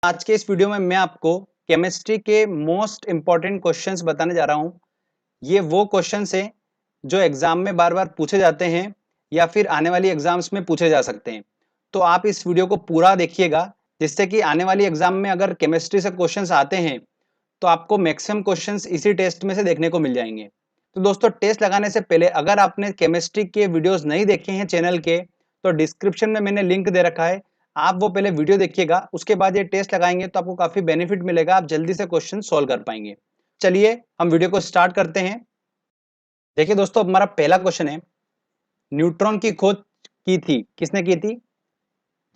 आज के इस वीडियो में मैं आपको केमिस्ट्री के मोस्ट इंपॉर्टेंट क्वेश्चंस बताने जा रहा हूं। ये वो क्वेश्चंस हैं जो एग्जाम में बार बार पूछे जाते हैं या फिर आने वाली एग्जाम्स में पूछे जा सकते हैं। तो आप इस वीडियो को पूरा देखिएगा, जिससे कि आने वाली एग्जाम में अगर केमिस्ट्री से क्वेश्चंस आते हैं तो आपको मैक्सिमम क्वेश्चंस इसी टेस्ट में से देखने को मिल जाएंगे। तो दोस्तों, टेस्ट लगाने से पहले अगर आपने केमिस्ट्री के वीडियोस नहीं देखे हैं चैनल के, तो डिस्क्रिप्शन में मैंने लिंक दे रखा है, आप वो पहले वीडियो देखिएगा, उसके बाद ये टेस्ट लगाएंगे तो आपको काफी बेनिफिट मिलेगा, आप जल्दी से क्वेश्चन सॉल्व कर पाएंगे। चलिए हम वीडियो को स्टार्ट करते हैं। देखिए दोस्तों, हमारा पहला क्वेश्चन है, न्यूट्रॉन की खोज की थी, किसने की थी?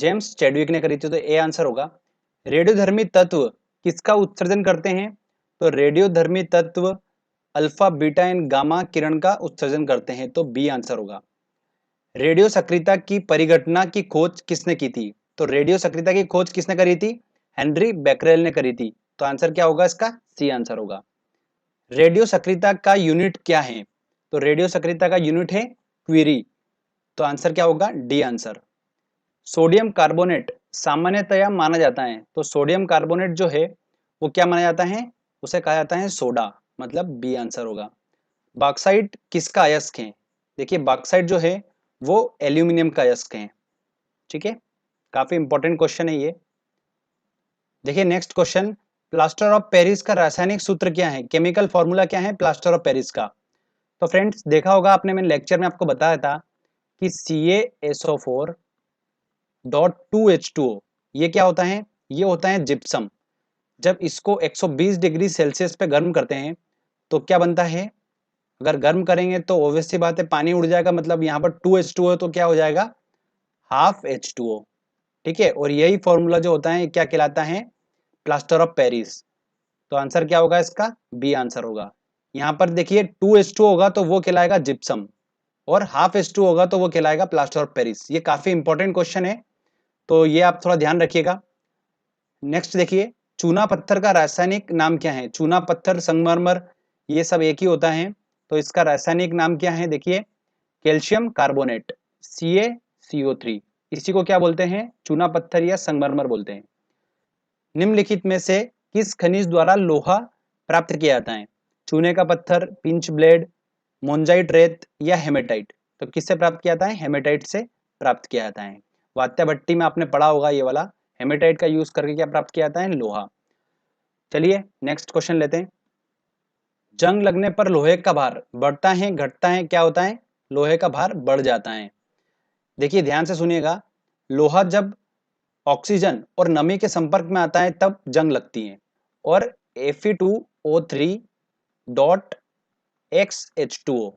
जेम्स चैडविक ने करी थी, तो ए आंसर होगा। रेडियोधर्मी तत्व किसका उत्सर्जन करते हैं? तो रेडियोधर्मी तत्व अल्फा बीटा एंड गामा किरण का उत्सर्जन करते हैं, तो बी आंसर होगा। रेडियो सक्रियता की परिघटना की खोज किसने की थी? तो रेडियो सक्रियता की खोज किसने करी थी? हेनरी बैकरेल ने करी थी, तो आंसर क्या होगा इसका? सी आंसर होगा। रेडियो सक्रियता का यूनिट क्या है? तो रेडियो सक्रियता का यूनिट है क्यूरी, तो आंसर क्या होगा? D answer. सोडियम कार्बोनेट सामान्यतया माना जाता है, तो सोडियम कार्बोनेट जो है वो क्या माना जाता है? उसे कहा जाता है सोडा, मतलब बी आंसर होगा। बॉक्साइट किसका अयस्क है? देखिए, बॉक्साइट जो है वो एल्यूमिनियम का अयस्क है। ठीक है, काफी इंपॉर्टेंट क्वेश्चन है ये। देखिए next question, plaster of Paris का रासायनिक सूत्र क्या है? केमिकल फॉर्मूला क्या है प्लास्टर ऑफ पेरिस का? तो फ्रेंड्स, देखा होगा आपने, मैंने लेक्चर में आपको बताया था कि CaSO4 डॉट 2H2O, ये क्या होता है? ये होता है जिप्सम। जब इसको 120 डिग्री सेल्सियस पे गर्म करते हैं तो क्या बनता है? अगर गर्म करेंगे तो ऑब्वियस सी बात है पानी उड़ जाएगा, मतलब यहाँ पर 2H2O, तो क्या हो जाएगा? Half H2O। ठीक है, और यही फॉर्मूला जो होता है क्या कहलाता है? Plaster of Paris. तो आंसर क्या होगा इसका? बी आंसर होगा। यहाँ पर देखिए 2H2 होगा तो वो कहलाएगा जिप्सम, और हाफ H2 होगा तो वो कहलाएगा प्लास्टर ऑफ पेरिस। ये काफी इंपॉर्टेंट क्वेश्चन है, तो ये आप थोड़ा ध्यान रखिएगा। नेक्स्ट देखिए, चूना पत्थर का रासायनिक नाम क्या है? चूना पत्थर, संगमरमर, ये सब एक ही होता है, तो इसका रासायनिक नाम क्या है? देखिए, कैल्शियम कार्बोनेट, CaCO3। इसी को क्या बोलते हैं? चूना पत्थर या संगमरमर बोलते हैं। निम्नलिखित में से किस खनिज द्वारा लोहा प्राप्त किया जाता है? चूने का पत्थर, पिंच ब्लेड, मोन्जाइट रेत या हेमेटाइट? तो किससे प्राप्त किया जाता है? हेमेटाइट से प्राप्त किया जाता है। वात्या भट्टी में आपने पढ़ा होगा ये वाला, हेमेटाइट का यूज करके क्या प्राप्त किया जाता है? लोहा। चलिए नेक्स्ट क्वेश्चन लेते हैं। जंग लगने पर लोहे का भार बढ़ता है, घटता है, क्या होता है? लोहे का भार बढ़ जाता है। देखिए ध्यान से सुनिएगा, लोहा जब ऑक्सीजन और नमी के संपर्क में आता है तब जंग लगती है, और Fe2O3 डॉट XH2O,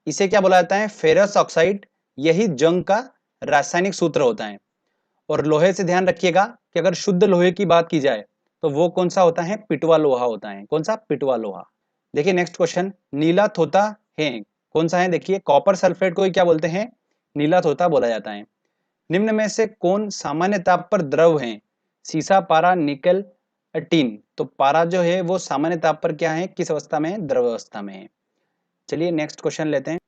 इसे क्या बोला जाता है? Ferrous oxide. यही जंग का रासायनिक सूत्र होता है। और लोहे से ध्यान रखिएगा कि अगर शुद्ध लोहे की बात की जाए तो वो कौन सा होता है? पिटवा लोहा होता है। कौन सा? पिटवा लोहा। देखिए नेक्स्ट क्वेश्चन, नीला थोता है, कौन सा है? देखिए, कॉपर सल्फेट को ही क्या बोलते हैं? नीला थोता बोला जाता है। निम्न में से कौन सामान्य ताप पर द्रव है? सीसा, पारा, निकल, टीन? तो पारा जो है वो सामान्य ताप पर क्या है? किस अवस्था में है? द्रव अवस्था में है। चलिए नेक्स्ट क्वेश्चन लेते हैं।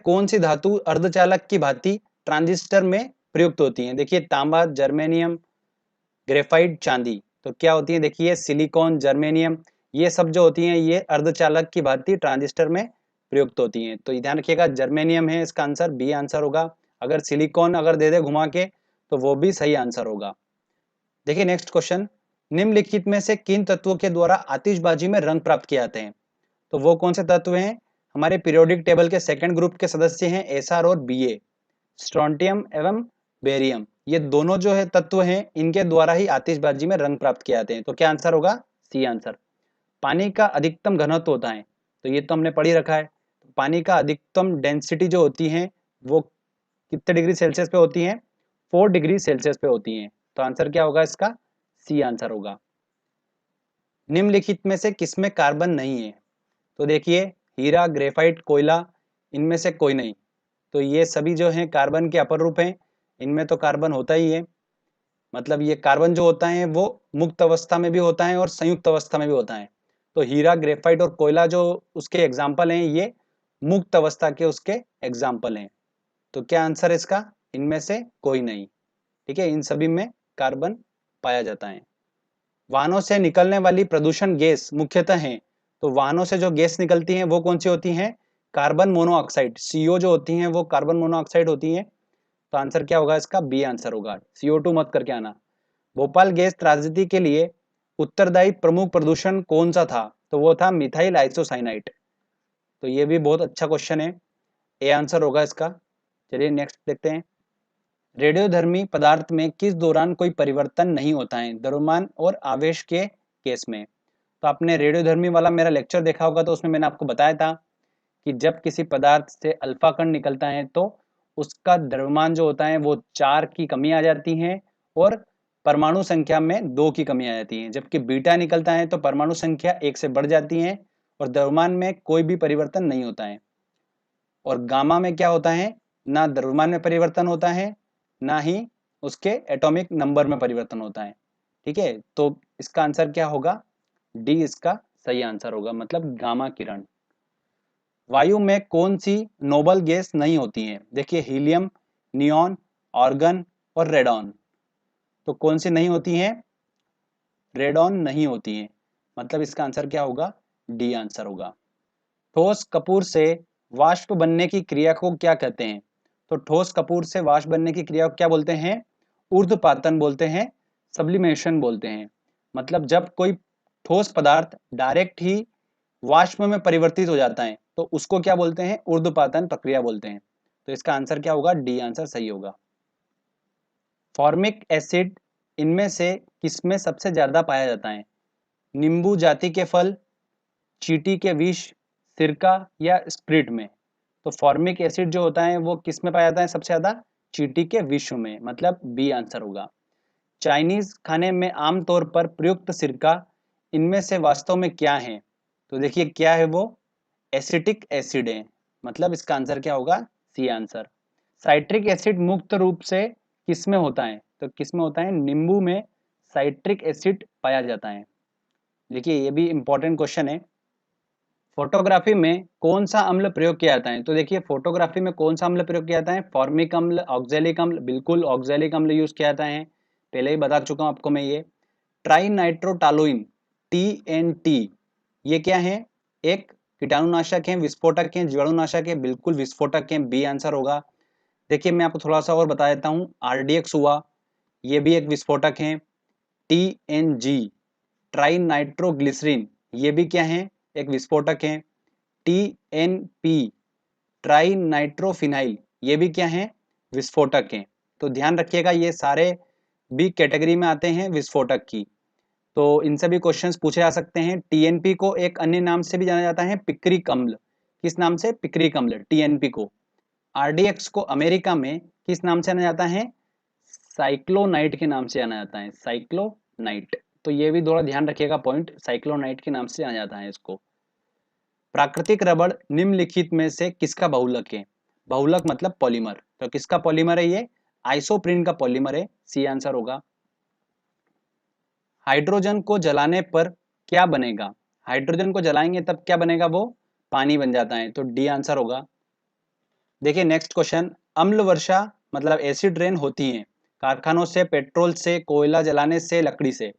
कौन सी धातु अर्धचालक की भांति ट्रांजिस्टर में प्रयुक्त होती है? देखिए, तांबा, जर्मेनियम, ग्रेफाइट, चांदी। तो क्या होती है? देखिए, सिलिकॉन, जर्मेनियम, ये सब जो होती हैं ये अर्धचालक की भांति ट्रांजिस्टर में प्रयुक्त होती हैं। तो ध्यान रखिएगा, जर्मेनियम है इसका आंसर, बी आंसर होगा। अगर सिलिकॉन अगर दे दे घुमा के तो वो भी सही आंसर होगा। देखिए नेक्स्ट क्वेश्चन, निम्नलिखित में से किन तत्वों के द्वारा आतिशबाजी में रंग प्राप्त किए जाते हैं? तो वो कौन से तत्व हैं? हमारे पीरियोडिक टेबल के सेकंड ग्रुप के सदस्य हैं Sr और Ba, स्ट्रोंटियम एवं बेरियम। ये दोनों जो है तत्व हैं, इनके द्वारा ही आतिशबाजी में रंग प्राप्त किए जाते हैं। तो क्या आंसर होगा? C answer. पानी का अधिकतम घनत्व होता है, तो ये तो हमने पढ़ ही रखा है। पानी का अधिकतम डेंसिटी जो होती है वो कितने डिग्री सेल्सियस पे होती है? 4 डिग्री सेल्सियस पे होती है। तो आंसर क्या होगा इसका? सी आंसर होगा। निम्नलिखित में से किसमें कार्बन नहीं है? तो देखिए, हीरा, ग्रेफाइट, कोयला, इनमें से कोई नहीं। तो ये सभी जो हैं कार्बन के अपर रूप हैं, इनमें तो कार्बन होता ही है। मतलब ये कार्बन जो होता है वो मुक्त अवस्था में भी होता है और संयुक्त अवस्था में भी होता है। तो हीरा, ग्रेफाइट और कोयला जो उसके एग्जाम्पल हैं, ये मुक्त अवस्था के उसके एग्जाम्पल हैं। तो क्या आंसर है इसका? इनमें से कोई नहीं। ठीक है, इन सभी में कार्बन पाया जाता है। वाहनों से निकलने वाली प्रदूषण गैस मुख्यतः हैं, तो वाहनों से जो गैस निकलती हैं वो कौन सी होती हैं? कार्बन मोनोऑक्साइड, CO जो होती हैं वो कार्बन मोनोऑक्साइड होती हैं। तो आंसर क्या होगा इसका? बी आंसर होगा, CO2 मत करके आना। भोपाल गैस त्रासदी के लिए उत्तरदायी प्रमुख प्रदूषण कौन सा था? तो वो था मिथाइल आइसोसाइनाइड। तो ये भी बहुत अच्छा क्वेश्चन है, ए आंसर होगा इसका। चलिए नेक्स्ट देखते हैं। रेडियोधर्मी पदार्थ में किस दौरान कोई परिवर्तन नहीं होता है? द्रव्यमान और आवेश के केस में। तो आपने रेडियोधर्मी वाला मेरा लेक्चर देखा होगा, तो उसमें मैंने आपको बताया था कि जब किसी पदार्थ से अल्फा कण निकलता है तो उसका द्रव्यमान जो होता है वो 4 की कमी आ जाती है और परमाणु संख्या में 2 की कमी आ जाती है। जबकि बीटा निकलता है तो परमाणु संख्या 1 से बढ़ जाती है और द्रव्यमान में कोई भी परिवर्तन नहीं होता है। और गामा में क्या होता है? ना द्रव्यमान में परिवर्तन होता है, ना ही उसके एटॉमिक नंबर में परिवर्तन होता है। ठीक है, तो इसका आंसर क्या होगा? डी इसका सही आंसर होगा, मतलब गामा किरण। वायु में कौन सी नोबल गैस नहीं होती है? देखिए, हीलियम, नियॉन, आर्गन और रेडॉन। तो कौन सी नहीं होती है? रेडॉन नहीं होती है, मतलब इसका आंसर क्या होगा? डी आंसर होगा। ठोस कपूर से वाष्प बनने की क्रिया को क्या कहते हैं? तो ठोस कपूर से वाष्प बनने की क्रिया को क्या बोलते हैं? ऊर्ध्वपातन बोलते हैं, सब्लिमेशन बोलते हैं। मतलब जब कोई ठोस पदार्थ डायरेक्ट ही वाष्प में परिवर्तित हो जाता है तो उसको क्या बोलते हैं? ऊर्ध्वपातन प्रक्रिया बोलते हैं। तो इसका आंसर क्या होगा? डी आंसर सही होगा। फॉर्मिक एसिड इनमें से किसमें सबसे ज्यादा पाया जाता है? नींबू जाति के फल, चींटी के विष, सिरका या स्प्रिट में। तो फॉर्मिक एसिड जो होता है वो किस में पाया जाता है सबसे ज्यादा? चींटी के विष में, मतलब बी आंसर होगा। चाइनीज खाने में आमतौर पर प्रयुक्त सिरका इनमें से वास्तव में क्या है? तो देखिए क्या है वो? एसिटिक एसिड है, मतलब इसका आंसर क्या होगा? C answer. साइट्रिक एसिड मुक्त रूप से किसमें होता है? तो किसमें होता है? नींबू में साइट्रिक एसिड पाया जाता है। देखिए ये भी इंपॉर्टेंट क्वेश्चन है। फोटोग्राफी में कौन सा अम्ल प्रयोग किया जाता है? तो देखिए फोटोग्राफी में कौन सा अम्ल प्रयोग किया जाता है? फॉर्मिक अम्ल, ऑक्जेलिक अम्ल। बिल्कुल ऑक्जेलिक अम्ल यूज किया जाता है, पहले ही बता चुका हूं आपको मैं ये। ट्राई नाइट्रोटालोइन, TNT, ये क्या है? एक कीटाणुनाशक है, विस्फोटक है, जीवाणुनाशक है। बिल्कुल विस्फोटक है, बी आंसर होगा। देखिए मैं आपको थोड़ा सा और बता देता हूँ। RDX हुआ, ये भी एक विस्फोटक है। TNG, ट्राई नाइट्रोग्लिसरीन, ये भी क्या है? एक विस्फोटक है। TNP, ट्राई नाइट्रोफिनाइल, ये भी क्या है? विस्फोटक है। तो ध्यान रखिएगा ये सारे बी कैटेगरी में आते हैं विस्फोटक की। तो इनसे भी क्वेश्चंस पूछे जा सकते हैं। TNP को एक अन्य नाम से भी जाना जाता है, पिक्रिक अम्ल। किस नाम से? पिक्रिक अम्ल, TNP को। RDX को अमेरिका में किस नाम से जाना जाता है? साइक्लोनाइट के नाम से जाना जाता है, साइक्लोनाइट। तो ये भी थोड़ा ध्यान रखिएगा पॉइंट, साइक्लोनाइट के नाम से जाना जाता है इसको। प्राकृतिक रबड़ निम्नलिखित में से किसका बहुलक है? बहुलक मतलब पॉलीमर, तो किसका पॉलीमर है ये? आइसोप्रीन का पॉलीमर है, सी आंसर होगा। हाइड्रोजन को जलाने पर क्या बनेगा? हाइड्रोजन को जलाएंगे तब क्या बनेगा? वो पानी बन जाता है, तो डी आंसर होगा। देखिए नेक्स्ट क्वेश्चन। अम्ल वर्षा मतलब एसिड रेन होती है कारखानों से, पेट्रोल से, कोयला जलाने से, लकड़ी से।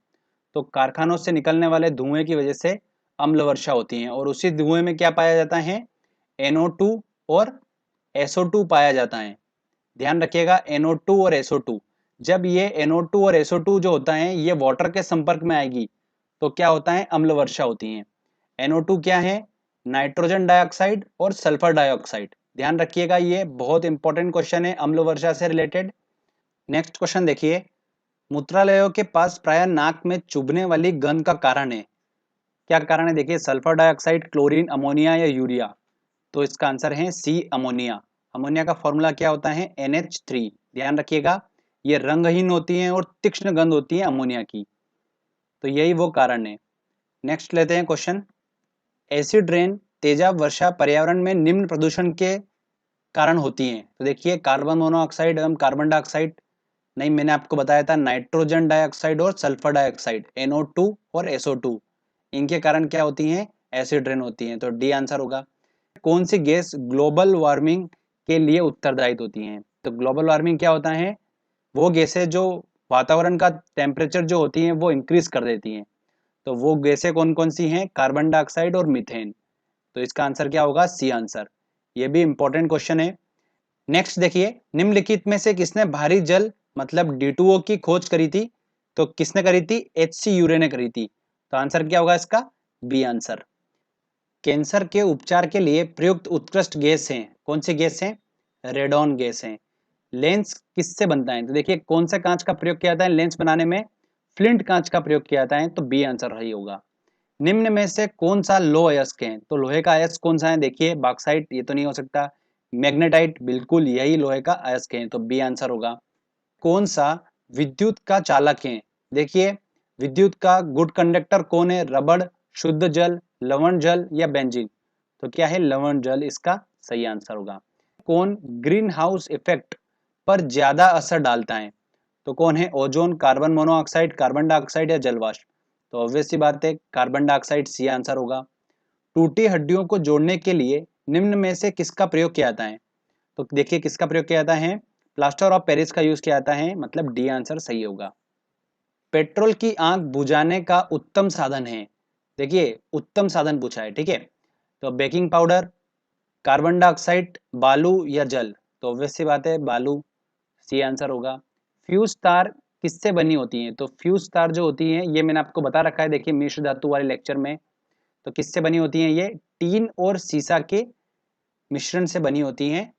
तो कारखानों से निकलने वाले धुएं की वजह से अम्ल वर्षा होती है, और उसी धुएं में क्या पाया जाता है? NO2 और SO2 पाया जाता है। ध्यान रखिएगा NO2 और SO2, जब ये NO2 और SO2 जो होता है ये वाटर के संपर्क में आएगी तो क्या होता है? अम्ल वर्षा होती है। NO2 क्या है? नाइट्रोजन डाइऑक्साइड और सल्फर डाइऑक्साइड। ध्यान रखिएगा ये बहुत इंपॉर्टेंट क्वेश्चन है अम्ल वर्षा से रिलेटेड। नेक्स्ट क्वेश्चन देखिए। मूत्रालयों के पास प्राय नाक में चुभने वाली गंध का कारण है, क्या कारण है? देखिए सल्फर डाइऑक्साइड, क्लोरीन, अमोनिया या यूरिया। तो इसका आंसर है सी, अमोनिया। अमोनिया का फॉर्मूला क्या होता है? NH3। ध्यान रखिएगा ये रंगहीन होती है और तीक्ष्ण गंध होती है अमोनिया की, तो यही वो कारण है। नेक्स्ट लेते हैं क्वेश्चन। एसिड रेन, तेजाब वर्षा पर्यावरण में निम्न प्रदूषण के कारण होती हैं। तो देखिए कार्बन मोनोऑक्साइड एवं कार्बन डाइऑक्साइड, नहीं मैंने आपको बताया था नाइट्रोजन डाइऑक्साइड और सल्फर डाइऑक्साइड, NO2 और SO2, इनके कारण क्या होती हैं? एसिड रेन होती हैं, तो डी आंसर होगा। कौन सी गैस ग्लोबल वार्मिंग के लिए उत्तरदायी होती हैं? तो ग्लोबल वार्मिंग क्या होता है? वो गैसें जो वातावरण का टेम्परेचर जो होती हैं वो इंक्रीज कर देती हैं, तो वो गैसें कौन कौन सी हैं? कार्बन डाइऑक्साइड और मीथेन। तो इसका आंसर क्या होगा? C answer. ये भी इंपॉर्टेंट क्वेश्चन है। नेक्स्ट देखिए, निम्नलिखित में से किसने भारी जल मतलब D2O की खोज करी थी? तो किसने करी थी? HC यूरे ने करी थी। तो आंसर क्या होगा इसका? B answer. कैंसर के उपचार के लिए प्रयुक्त उत्कृष्ट गैस हैं, कौन सी गैस हैं? रेडॉन गैस है। लेंस किससे बनता है? तो देखिए कौन सा कांच का प्रयोग किया जाता है लेंस बनाने में? फ्लिंट कांच का प्रयोग किया जाता है, तो बी आंसर सही होगा। निम्न में से कौन सा लोह अयस्क है? तो लोहे का अयस्क कौन सा है? देखिए बॉक्साइट, ये तो नहीं हो सकता। मैग्नेटाइट, बिल्कुल यही लोहे का अयस्क है, तो बी आंसर होगा। कौन सा विद्युत का चालक है? देखिए विद्युत का गुड कंडक्टर कौन है? रबड़, शुद्ध जल, लवण जल या बेंजीन? तो क्या है? लवण जल इसका सही आंसर होगा। कौन ग्रीन हाउस इफेक्ट पर ज्यादा असर डालता है? तो कौन है? Ozone, carbon monoxide, carbon dioxide या जलवाष्प? तो ऑब्वियस सी बात है, कार्बन डाइऑक्साइड सी आंसर होगा। टूटी हड्डियों को जोड़ने के लिए निम्न में से किसका प्रयोग किया जाता है? तो देखिए किसका प्रयोग किया जाता है? प्लास्टर ऑफ पेरिस का यूज किया जाता है, मतलब डी आंसर सही होगा। पेट्रोल की आंख बुझाने का उत्तम साधन है? देखिए उत्तम साधन पूछा है, ठीक है। तो बेकिंग पाउडर, कार्बन डाइऑक्साइड, बालू या जल? तो ऑब्वियस सी बात है बालू, सी आंसर होगा। फ्यूज तार किससे बनी होती हैं? तो फ्यूज तार जो होती हैं ये मैंने आपको बता रखा है, देखिए मिश्र धातु वाले लेक्चर में। तो किससे बनी होती हैं ये? टीन और सीसा के मिश्रण से बनी होती हैं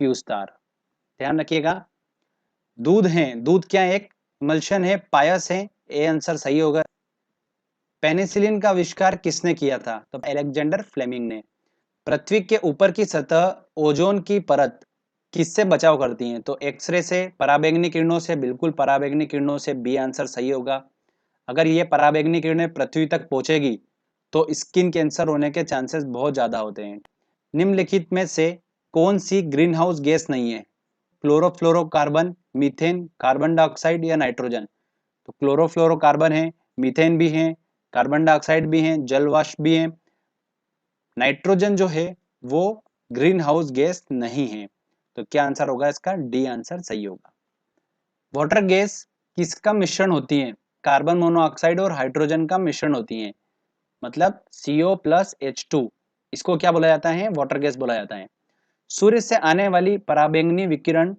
फ्यूज तार, ध्यान रखिएगा। दूध है, दूध क्या है? एक मल्शन है, पायस है, ए आंसर सही होगा। पेनिसिलिन का आविष्कार किसने किया था? तो अलेक्जेंडर फ्लेमिंग ने। पृथ्वी के ऊपर की सतह ओजोन की परत किससे बचाव करती है? तो एक्सरे से, पराबैंगनी किरणों से, बिल्कुल पराबैंगनी किरणों से, बी आंसर सही होगा। अगर ये पराबैंगनी किरणें पृथ्वी तक पहुंचेगी तो स्किन कैंसर होने के चांसेस बहुत ज्यादा होते हैं। निम्नलिखित में से कौन सी ग्रीन हाउस गैस नहीं है? क्लोरोफ्लोरोकार्बन, मीथेन, कार्बन डाइऑक्साइड या नाइट्रोजन? तो क्लोरोफ्लोरोकार्बन है, मीथेन भी है, कार्बन डाइऑक्साइड भी है, जल वाष्प भी है। नाइट्रोजन जो है वो ग्रीन हाउस गैस नहीं है, तो क्या आंसर होगा इसका? डी आंसर सही होगा। वाटर गैस किसका मिश्रण होती है? कार्बन मोनोऑक्साइड और हाइड्रोजन का मिश्रण होती है, मतलब CO+H2, इसको क्या बोला जाता है? वाटर गैस बोला जाता है। सूर्य से आने वाली पराबैंगनी विकिरण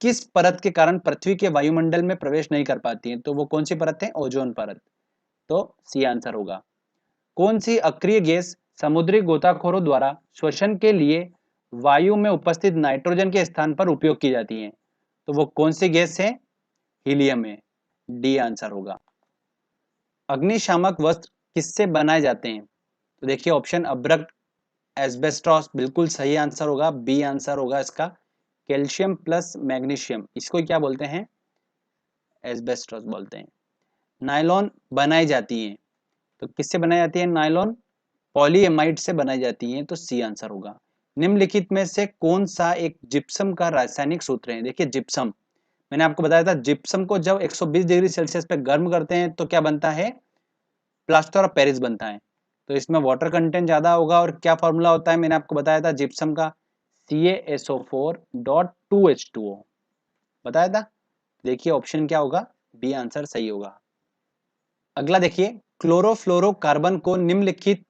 किस परत के कारण पृथ्वी के वायुमंडल में प्रवेश नहीं कर पाती है? तो वो कौन सी परत है? ओजोन परत, तो सी आंसर होगा। कौन सी अक्रिय गैस समुद्री गोताखोरों द्वारा श्वसन के लिए वायु में उपस्थित नाइट्रोजन के स्थान पर उपयोग की जाती है? तो वो कौन सी गैस है? हीलियम है, डी आंसर होगा। अग्निशामक वस्त्र किससे बनाए जाते हैं? तो देखिए ऑप्शन अब्रक, एस्बेस्टॉस, बिल्कुल सही आंसर होगा, बी आंसर होगा इसका। कैल्शियम प्लस मैग्नीशियम, इसको क्या बोलते हैं? एस्बेस्टॉस बोलते हैं। नायलॉन बनाई जाती है, तो किससे बनाई जाती है नायलॉन? पॉलीएमाइड से बनाई जाती है, तो सी आंसर होगा। निम्नलिखित में से कौन सा एक जिप्सम का रासायनिक सूत्र है? देखिए जिप्सम, मैंने आपको बताया था जिप्सम को जब 120 डिग्री सेल्सियस पे गर्म करते हैं तो क्या बनता है? प्लास्टर ऑफ पेरिस बनता है। तो इसमें वाटर कंटेंट ज्यादा होगा, और क्या फॉर्मूला होता है? मैंने आपको बताया था जिप्सम का CaSO4.2H2O बताया था। देखिए ऑप्शन क्या होगा? बी आंसर सही होगा। अगला देखिए, क्लोरोफ्लोरोकार्बन को निम्नलिखित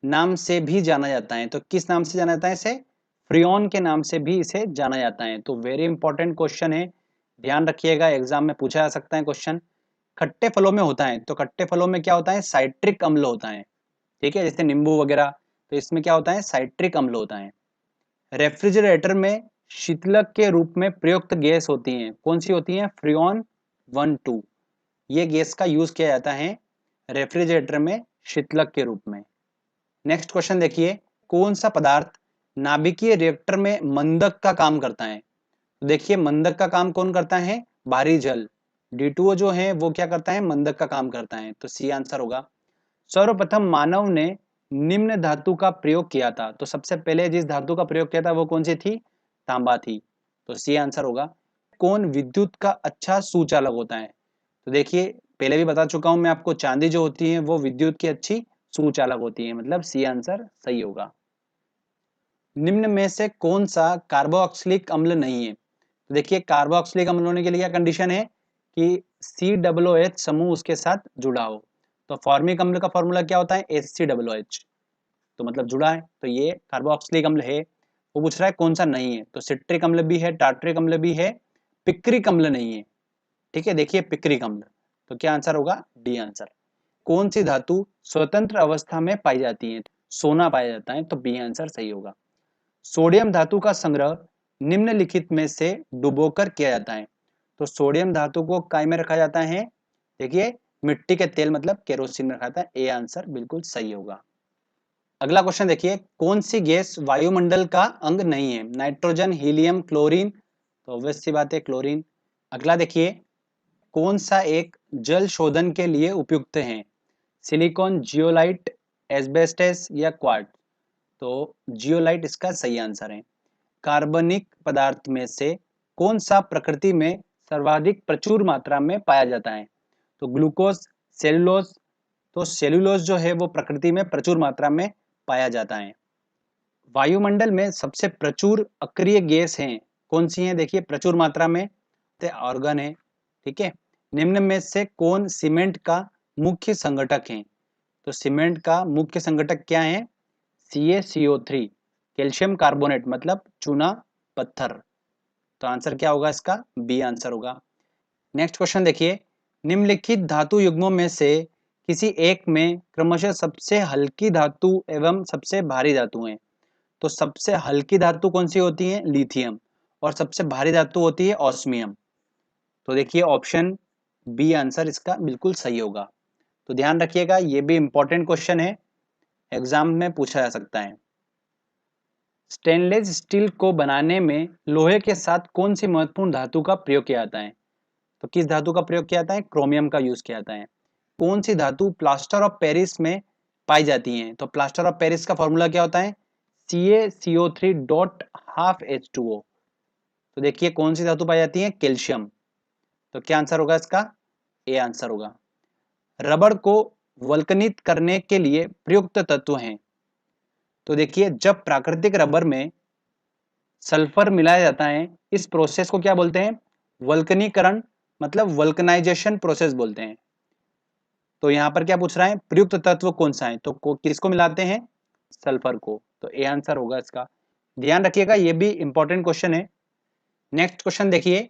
नाम से भी जाना जाता है, तो किस नाम से जाना जाता है इसे? फ्रियोन के नाम से भी इसे जाना जाता है, तो वेरी इंपॉर्टेंट क्वेश्चन है, ध्यान रखिएगा, एग्जाम में पूछा जा सकता है क्वेश्चन। खट्टे फलों में होता है, तो खट्टे फलों में क्या होता है? साइट्रिक अम्ल होता है, ठीक है, जैसे नींबू वगैरह, तो इसमें क्या होता है? साइट्रिक अम्ल होता है। रेफ्रिजरेटर में शीतलक के रूप में प्रयुक्त गैस होती है, कौन सी होती है? फ्रियोन 1,2, ये गैस का यूज किया जाता है रेफ्रिजरेटर में शीतलक के रूप में। नेक्स्ट क्वेश्चन देखिए, कौन सा पदार्थ नाभिकीय रिएक्टर में मंदक का काम करता है? तो देखिए मंदक का काम कौन करता है? भारी जल, D2O जो है वो क्या करता है? मंदक का काम करता है, तो सी आंसर होगा। सर्वप्रथम मानव ने निम्न धातु का प्रयोग किया था, तो सबसे पहले जिस धातु का प्रयोग किया था वो कौन सी थी? तांबा थी, तो सी आंसर होगा। कौन विद्युत का अच्छा सुचालक होता है? तो देखिए पहले भी बता चुका हूं मैं आपको, चांदी जो होती है वो विद्युत की अच्छी सुचालक होती है, मतलब सी आंसर सही होगा। निम्न में से कौन सा कार्बोक्सिलिक अम्ल नहीं है? तो देखिए कार्बोक्सिलिक अम्ल होने के लिए क्या कंडीशन है? कि COOH समूह उसके साथ जुड़ा हो, तो फॉर्मिक अम्ल का फॉर्मूला क्या होता है, HCOOH, तो मतलब जुड़ा है, तो ये कार्बोक्सिलिक अम्ल है। वो पूछ रहा है कौन सा नहीं है, तो सिट्रिक अम्ल भी है, टार्ट्रिक अम्ल भी है, पिक्रिक अम्ल नहीं है। ठीक है, देखिए पिक्रिक अम्ल, तो क्या आंसर होगा, डी आंसर। कौन सी धातु स्वतंत्र अवस्था में पाई जाती है, सोना पाया जाता है, तो बी आंसर सही होगा। सोडियम धातु का संग्रह निम्नलिखित में से डुबोकर किया जाता है, तो सोडियम धातु को काय में रखा जाता है, देखिए मिट्टी के तेल मतलब केरोसिन में रखा जाता है, ए आंसर बिल्कुल सही होगा। अगला क्वेश्चन देखिए, कौन सी गैस वायुमंडल का अंग नहीं है, नाइट्रोजन, हीलियम, क्लोरीन, तो ऑब्वियस सी बात है क्लोरीन। अगला देखिए, कौन सा एक जल शोधन के लिए उपयुक्त है, सिलिकॉन, जियोलाइट, एस्बेस्टस या क्वार्ट्ज, तो जियोलाइट इसका सही आंसर है। कार्बनिक पदार्थ में से कौन सा प्रकृति में सर्वाधिक प्रचुर मात्रा में पाया जाता है, तो ग्लूकोज, सेलुलोज, तो सेलुलोज जो है वो प्रकृति में प्रचुर मात्रा में पाया जाता है। वायुमंडल में सबसे प्रचुर अक्रिय गैस हैं, कौन सी हैं, देखिए प्रचुर मात्रा में, तो आर्गन है। ठीक है, निम्न में से कौन सीमेंट का मुख्य संगठक है, तो सीमेंट का मुख्य संगठक क्या है, CaCO3, कैल्शियम कार्बोनेट मतलब चूना पत्थर, तो आंसर क्या होगा इसका, बी आंसर होगा। नेक्स्ट क्वेश्चन देखिए, निम्नलिखित धातु युग्मों में से किसी एक में क्रमशः सबसे हल्की धातु एवं सबसे भारी धातु है, तो सबसे हल्की धातु कौन सी होती है, लिथियम, और सबसे भारी धातु होती है ऑस्मियम, तो देखिए ऑप्शन बी आंसर इसका बिल्कुल सही होगा। तो ध्यान रखिएगा, ये भी इंपॉर्टेंट क्वेश्चन है, एग्जाम में पूछा जा सकता है। स्टेनलेस स्टील को बनाने में लोहे के साथ कौन सी महत्वपूर्ण धातु का प्रयोग किया जाता है, तो किस धातु का प्रयोग किया जाता है, क्रोमियम का यूज किया जाता है। कौन सी धातु प्लास्टर ऑफ पेरिस में पाई जाती है, तो प्लास्टर ऑफ पेरिस का फॉर्मूला क्या होता है, CaCO3 डॉट हाफ H2O, तो देखिए कौन सी धातु पाई जाती है, कैल्शियम, तो क्या आंसर होगा इसका, ए आंसर होगा। रबड़ को वल्कनित करने के लिए प्रयुक्त तत्व हैं, तो देखिए जब प्राकृतिक रबर में सल्फर मिलाया जाता है, इस प्रोसेस को क्या बोलते हैं, वल्कनीकरण मतलब वल्कनाइजेशन प्रोसेस बोलते हैं। तो यहाँ पर क्या पूछ रहा है, प्रयुक्त तत्व कौन सा है, तो किसको मिलाते हैं, सल्फर को, तो ए आंसर होगा इसका। ध्यान रखिएगा, ये भी इंपॉर्टेंट क्वेश्चन है। नेक्स्ट क्वेश्चन देखिए,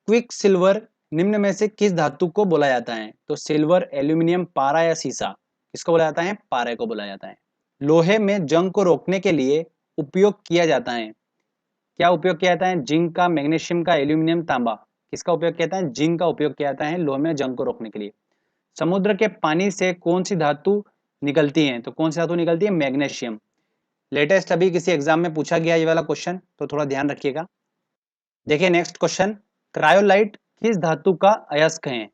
क्विक सिल्वर निम्न में से किस धातु को बोला जाता है, तो सिल्वर, एल्यूमिनियम, पारा या सीसा, किसको बोला जाता है, पारे को बोला जाता है। लोहे में जंग को रोकने के लिए उपयोग किया जाता है, क्या उपयोग किया जाता है, जिंक का, मैग्नीशियम का, एल्यूमिनियम, तांबा, किसका उपयोग किया जाता है, जिंक का उपयोग किया जाता है लोहे में जंग को रोकने के लिए। समुद्र के पानी से कौन सी धातु निकलती है, तो कौन सी धातु निकलती है, मैग्नीशियम। लेटेस्ट अभी किसी एग्जाम में पूछा गया ये वाला क्वेश्चन, तो थोड़ा ध्यान रखिएगा। देखिए नेक्स्ट क्वेश्चन, क्रायोलाइट किस धातु का अयस्क है,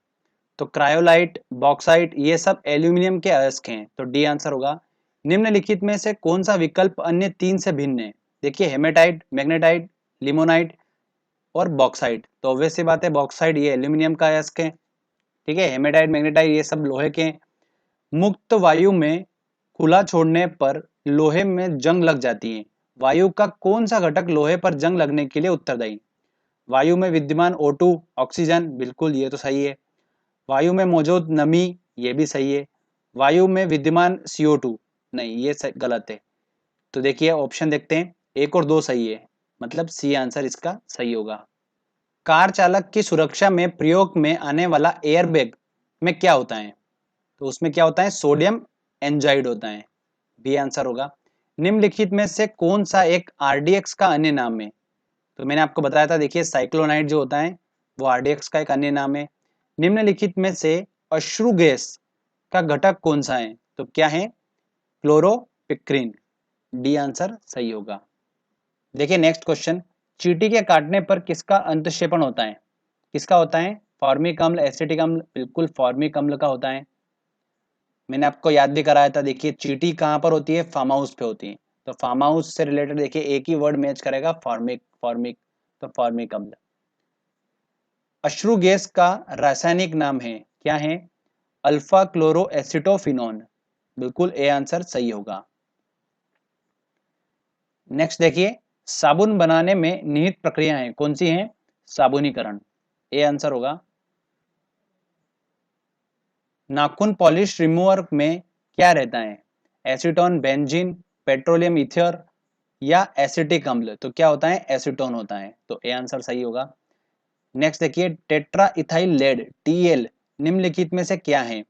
तो क्रायोलाइट, बॉक्साइट, ये सब एल्यूमिनियम के अयस्क हैं, तो डी आंसर होगा। निम्नलिखित में से कौन सा विकल्प अन्य तीन से भिन्न है, देखिए हेमेटाइट, मैग्नेटाइट, लिमोनाइट और बॉक्साइट, तो ऑब्वियस सी बात है बॉक्साइट ये एल्यूमिनियम का अयस्क है। ठीक है, हेमेटाइट, मैग्नेटाइट ये सब लोहे के। मुक्त वायु में खुला छोड़ने पर लोहे में जंग लग जाती है, वायु का कौन सा घटक लोहे पर जंग लगने के लिए उत्तरदायी, वायु में विद्यमान O2, ऑक्सीजन, बिल्कुल ये तो सही है। वायु में मौजूद नमी, ये भी सही है। वायु में विद्यमान CO2, नहीं ये गलत है। तो देखिए ऑप्शन देखते हैं, एक और दो सही है, मतलब सी आंसर इसका सही होगा। कार चालक की सुरक्षा में प्रयोग में आने वाला एयरबैग में क्या होता है, तो उसमें क्या होता है, सोडियम एंजाइड होता है, बी आंसर होगा। निम्नलिखित में से कौन सा एक RDX का अन्य नाम है, तो मैंने आपको बताया था, देखिए साइक्लोनाइट जो होता है वो RDX का एक अन्य नाम है। निम्नलिखित में से अश्रु गैस का घटक कौन सा है, तो क्या है, क्लोरोपिक्रिन, डी आंसर सही होगा। देखिए नेक्स्ट क्वेश्चन, चींटी के काटने पर किसका अंतःक्षेपण होता है, किसका होता है, फॉर्मिक अम्ल, एसिटिक अम्ल, बिल्कुल फॉर्मिक अम्ल का होता है। मैंने आपको याद भी कराया था, देखिए चींटी कहाँ पर होती है, फार्म हाउस पे होती है, तो फार्म हाउस से रिलेटेड देखिए एक ही वर्ड मैच करेगा, फॉर्मिक, फॉर्मिक, तो फॉर्मिक अम्ल। अश्रु गैस का रासायनिक नाम है, क्या है, अल्फा क्लोरो एसिटोफिनोन, बिल्कुल ए आंसर सही होगा। नेक्स्ट देखिए, साबुन बनाने में निहित प्रक्रियाएं कौन सी हैं, साबुनीकरण, ए आंसर होगा। नाखून पॉलिश रिमूवर में क्या रहता है? एसीटोन, बेंजीन, पेट्रोलियम ईथर या एसिटिक अम्ल? तो क्या होता है? एसीटोन होता है, तो ए आंसर सही होगा। नेक्स्ट देखिए, टेट्रा इथाइल लेड टीएल निम्नलिखित में से क्या है?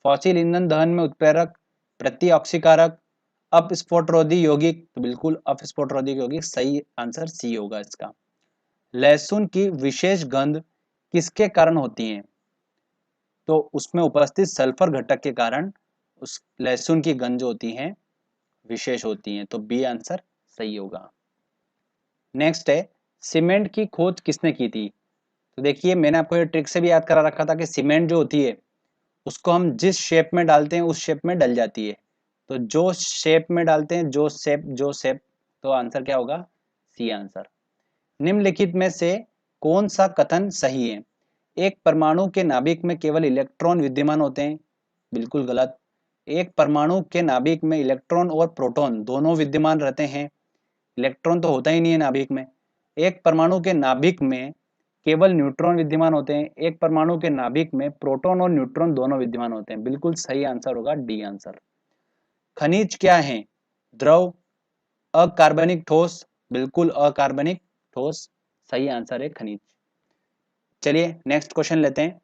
फॉसिल ईंधन दहन में उत्प्रेरक, प्रतिऑक्सीकारक, अपस्फोटरोधी यौगिक? तो बिल्कुल अपस्फोटरोधी यौगिक, सही आंसर सी होगा इसका। लहसुन की विशेष गंध किसके कारण होती है? तो उसमें उपस्थित सल्फर घटक के कारण उस लहसुन की गंध जो होती है विशेष होती है, तो बी आंसर सही होगा। नेक्स्ट है, सीमेंट की खोज किसने की थी? तो देखिए, मैंने आपको ये ट्रिक से भी याद करा रखा था कि सीमेंट जो होती है उसको हम जिस शेप में डालते हैं उस शेप में डल जाती है। तो जो शेप में डालते हैं, जो शेप, तो आंसर क्या होगा? C answer. निम्नलिखित में से कौन सा कथन सही है? एक परमाणु के नाभिक में केवल इलेक्ट्रॉन विद्यमान होते हैं? बिल्कुल गलत। एक परमाणु के नाभिक में इलेक्ट्रॉन और प्रोटॉन दोनों विद्यमान रहते हैं? इलेक्ट्रॉन तो होता ही नहीं है नाभिक में। एक परमाणु के नाभिक में केवल न्यूट्रॉन विद्यमान होते हैं? एक परमाणु के नाभिक में प्रोटॉन और न्यूट्रॉन दोनों विद्यमान होते हैं। बिल्कुल सही आंसर होगा डी आंसर। खनिज क्या है? द्रव, अकार्बनिक ठोस? बिल्कुल अकार्बनिक ठोस, सही आंसर है खनिज। चलिए नेक्स्ट क्वेश्चन लेते हैं।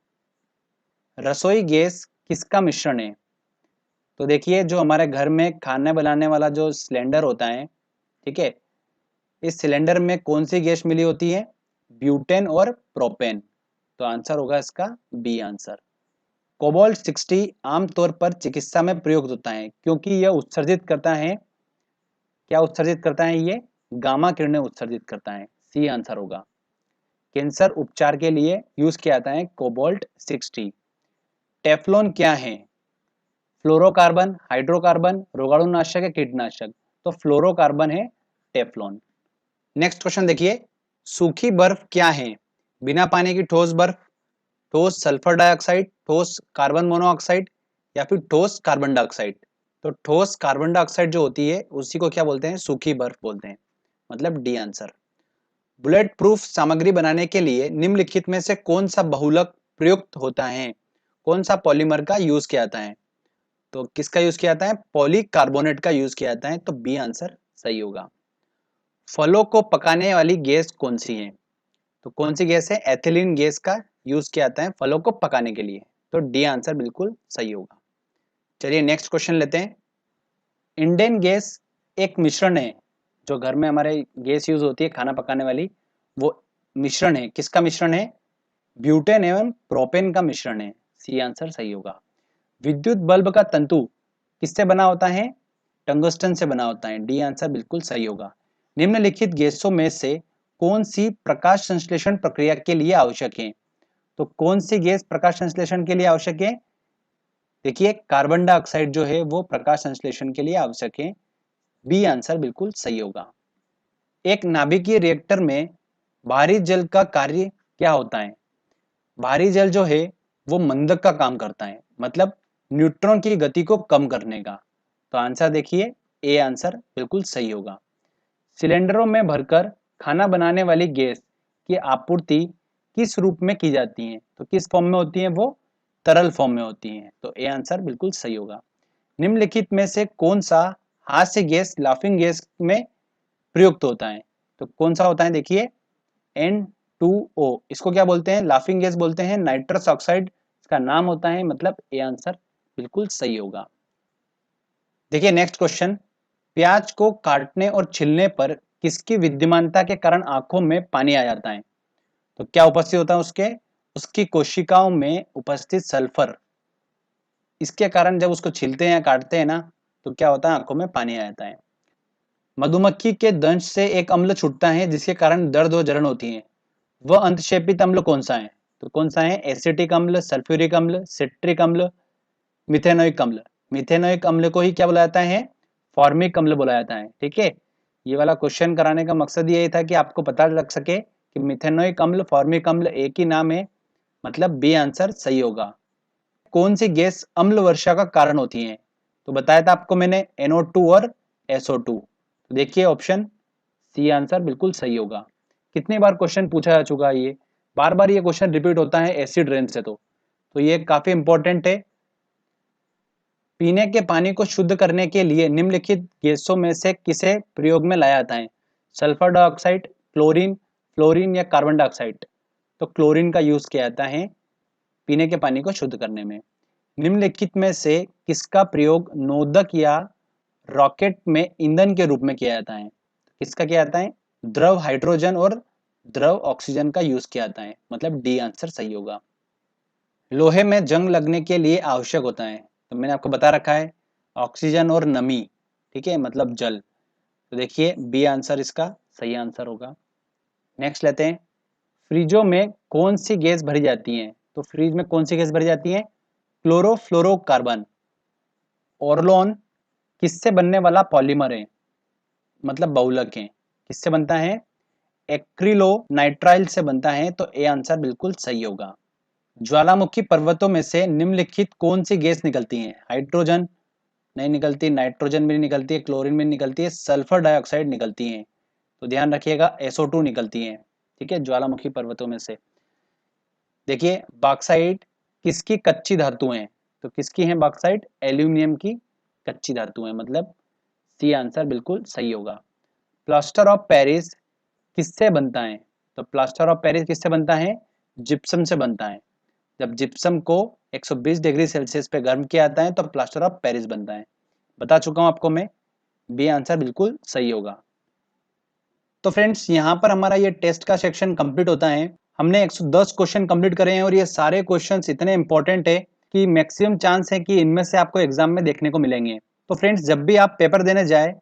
रसोई गैस किसका मिश्रण है? तो देखिए, जो हमारे घर में खाना बनाने वाला जो सिलेंडर होता है, ठीक है, इस सिलेंडर में कौन सी गैस मिली होती है? ब्यूटेन और प्रोपेन, तो आंसर होगा इसका बी आंसर। कोबाल्ट 60 आमतौर पर चिकित्सा में प्रयुक्त होता है क्योंकि यह उत्सर्जित करता है, क्या उत्सर्जित करता है? ये गामा किरणें उत्सर्जित करता है, सी आंसर होगा। कैंसर उपचार के लिए यूज किया जाता है कोबाल्ट 60। टेफ्लॉन क्या है? फ्लोरोकार्बन, हाइड्रोकार्बन, रोगाणुनाशक या कीटनाशक? तो फ्लोरोकार्बन है टेफ्लॉन। नेक्स्ट क्वेश्चन देखिए, सूखी बर्फ क्या है? बिना पानी की ठोस बर्फ, ठोस सल्फर डाइऑक्साइड, ठोस कार्बन मोनोऑक्साइड या फिर ठोस कार्बन डाइऑक्साइड? तो ठोस कार्बन डाइऑक्साइड जो होती है उसी को क्या बोलते हैं? सूखी बर्फ बोलते हैं, मतलब डी आंसर। बुलेट प्रूफ सामग्री बनाने के लिए निम्नलिखित में से कौन सा बहुलक प्रयुक्त होता है? कौन सा पॉलीमर का यूज किया जाता है? तो किसका यूज किया जाता है? पॉलीकार्बोनेट का यूज किया जाता है, तो बी आंसर सही होगा। फलों को पकाने वाली गैस कौन सी है? तो कौन सी गैस है? एथिलीन गैस का यूज किया जाता है फलों को पकाने के लिए, तो डी आंसर बिल्कुल सही होगा। चलिए नेक्स्ट क्वेश्चन लेते हैं। इंडेन गैस एक मिश्रण है, जो घर में हमारे गैस यूज होती है खाना पकाने वाली, वो मिश्रण है, किसका मिश्रण है? ब्यूटेन एवं प्रोपेन का मिश्रण है, सी आंसर सही होगा। विद्युत बल्ब का तंतु किससे बना होता है? टंगस्टन से बना होता है, डी आंसर बिल्कुल सही होगा। निम्नलिखित गैसों में से कौन सी प्रकाश संश्लेषण प्रक्रिया के लिए आवश्यक है? तो कौन सी गैस प्रकाश संश्लेषण के लिए आवश्यक है? देखिए, कार्बन डाइऑक्साइड जो है वो प्रकाश संश्लेषण के लिए आवश्यक है, बी आंसर बिल्कुल सही होगा। एक नाभिकीय रिएक्टर में भारी जल का कार्य क्या होता है? भारी जल जो है वो मंदक का काम करता है, मतलब न्यूट्रॉन की गति को कम करने का, तो आंसर देखिए ए आंसर बिल्कुल सही होगा। सिलेंडरों में भरकर खाना बनाने वाली गैस की आपूर्ति किस रूप में की जाती है? तो किस फॉर्म में होती है? वो तरल फॉर्म में होती है, तो ए आंसर बिल्कुल सही होगा। निम्नलिखित में से कौन सा हास्य गैस लाफिंग गैस में प्रयुक्त होता है? तो कौन सा होता है? देखिए, N2O, इसको क्या बोलते हैं? लाफिंग गैस बोलते हैं, नाइट्रस ऑक्साइड इसका नाम होता है, मतलब ए आंसर बिल्कुल सही होगा। देखिए नेक्स्ट क्वेश्चन, प्याज को काटने और छीलने पर किसकी विद्यमानता के कारण आंखों में पानी आ जाता है? तो क्या उपस्थित होता है उसके? उसकी कोशिकाओं में उपस्थित सल्फर, इसके कारण जब उसको छीलते हैं या काटते हैं ना, तो क्या होता है? आंखों में पानी आ जाता है। मधुमक्खी के दंश से एक अम्ल छूटता है जिसके कारण दर्द और जलन होती है, वह अंतक्षेपित अम्ल कौन सा है? तो कौन सा है? एसिटिक अम्ल, सल्फ्यूरिक अम्ल, सिट्रिक अम्ल, मिथेनोइक अम्ल? मिथेनोइक अम्ल को ही क्या बोला जाता है? फॉर्मिक अम्ल बोला जाता है, ठीक है। ये वाला क्वेश्चन कराने का मकसद ये था कि आपको पता लग सके कि मिथेनोइक अम्ल, फॉर्मिक अम्ल एक ही नाम है, मतलब बी आंसर सही होगा। कौन सी गैस अम्ल वर्षा का कारण होती है? तो बताया था आपको मैंने NO2 और SO2, तो देखिए ऑप्शन सी आंसर बिल्कुल सही होगा। कितनी बार क्वेश्चन पूछा जा चुका है, ये बार बार ये क्वेश्चन रिपीट होता है एसिड रेन से, तो ये काफी इंपॉर्टेंट है। पीने के पानी को शुद्ध करने के लिए निम्नलिखित गैसों में से किसे प्रयोग में लाया जाता है? सल्फर डाइऑक्साइड, क्लोरीन, फ्लोरीन या कार्बन डाइऑक्साइड? तो क्लोरीन का यूज किया जाता है पीने के पानी को शुद्ध करने में। निम्नलिखित में से किसका प्रयोग नोदक या रॉकेट में ईंधन के रूप में किया जाता है? किसका किया जाता है? द्रव हाइड्रोजन और द्रव ऑक्सीजन का यूज किया जाता है, मतलब डी आंसर सही होगा। लोहे में जंग लगने के लिए आवश्यक होता है, तो मैंने आपको बता रखा है ऑक्सीजन और नमी, ठीक है, मतलब जल। तो देखिए बी आंसर इसका सही आंसर होगा। नेक्स्ट लेते हैं, फ्रिजों में कौन सी गैस भरी जाती है? तो फ्रिज में कौन सी गैस भरी जाती है? क्लोरोफ्लोरोकार्बन। ओरलोन किससे बनने वाला पॉलीमर है, मतलब बहुलक है, किससे बनता है? एक्रिलोनाइट्राइल से बनता है, तो ए आंसर बिल्कुल सही होगा। ज्वालामुखी पर्वतों में से निम्नलिखित कौन सी गैस निकलती है? हाइड्रोजन नहीं निकलती, नाइट्रोजन भी नहीं निकलती है, क्लोरीन भी नहीं निकलती है, सल्फर डाइऑक्साइड निकलती है। तो ध्यान रखिएगा SO2 निकलती है, ठीक है, ज्वालामुखी पर्वतों में से। देखिए बॉक्साइट किसकी कच्ची धातु है? तो किसकी है बॉक्साइट? एल्यूमिनियम की कच्ची धातु है, मतलब सी आंसर बिल्कुल सही होगा। प्लास्टर ऑफ पेरिस किससे बनता है? तो प्लास्टर ऑफ पेरिस किससे बनता है? जिप्सम से बनता है। जब जिप्सम को 120 डिग्री सेल्सियस पे गर्म किया जाता है तो प्लास्टर ऑफ पेरिस बनता है। बता चुका हूं आपको मैं, बी आंसर बिल्कुल सही होगा। तो फ्रेंड्स यहाँ पर हमारा ये टेस्ट का सेक्शन कंप्लीट होता है। हमने 110 क्वेश्चन कंप्लीट करे हैं और ये सारे क्वेश्चंस इतने इंपॉर्टेंट है कि मैक्सिमम चांस है कि इनमें से आपको एग्जाम में देखने को मिलेंगे। तो फ्रेंड्स जब भी आप पेपर देने जाए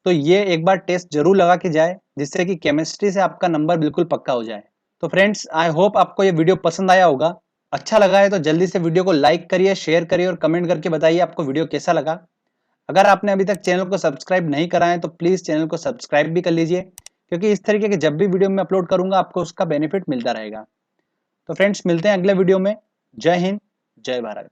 तो ये एक बार टेस्ट जरूर लगा के जाए, जिससे कि केमिस्ट्री से आपका नंबर बिल्कुल पक्का हो जाए। तो फ्रेंड्स आई होप आपको ये वीडियो पसंद आया होगा। अच्छा लगा है तो जल्दी से वीडियो को लाइक करिए, शेयर करिए और कमेंट करके बताइए आपको वीडियो कैसा लगा। अगर आपने अभी तक चैनल को सब्सक्राइब नहीं करा है तो प्लीज चैनल को सब्सक्राइब भी कर लीजिए, क्योंकि इस तरीके के जब भी वीडियो मैं अपलोड करूंगा आपको उसका बेनिफिट मिलता रहेगा। तो फ्रेंड्स मिलते हैं अगले वीडियो में। जय हिंद, जय भारत।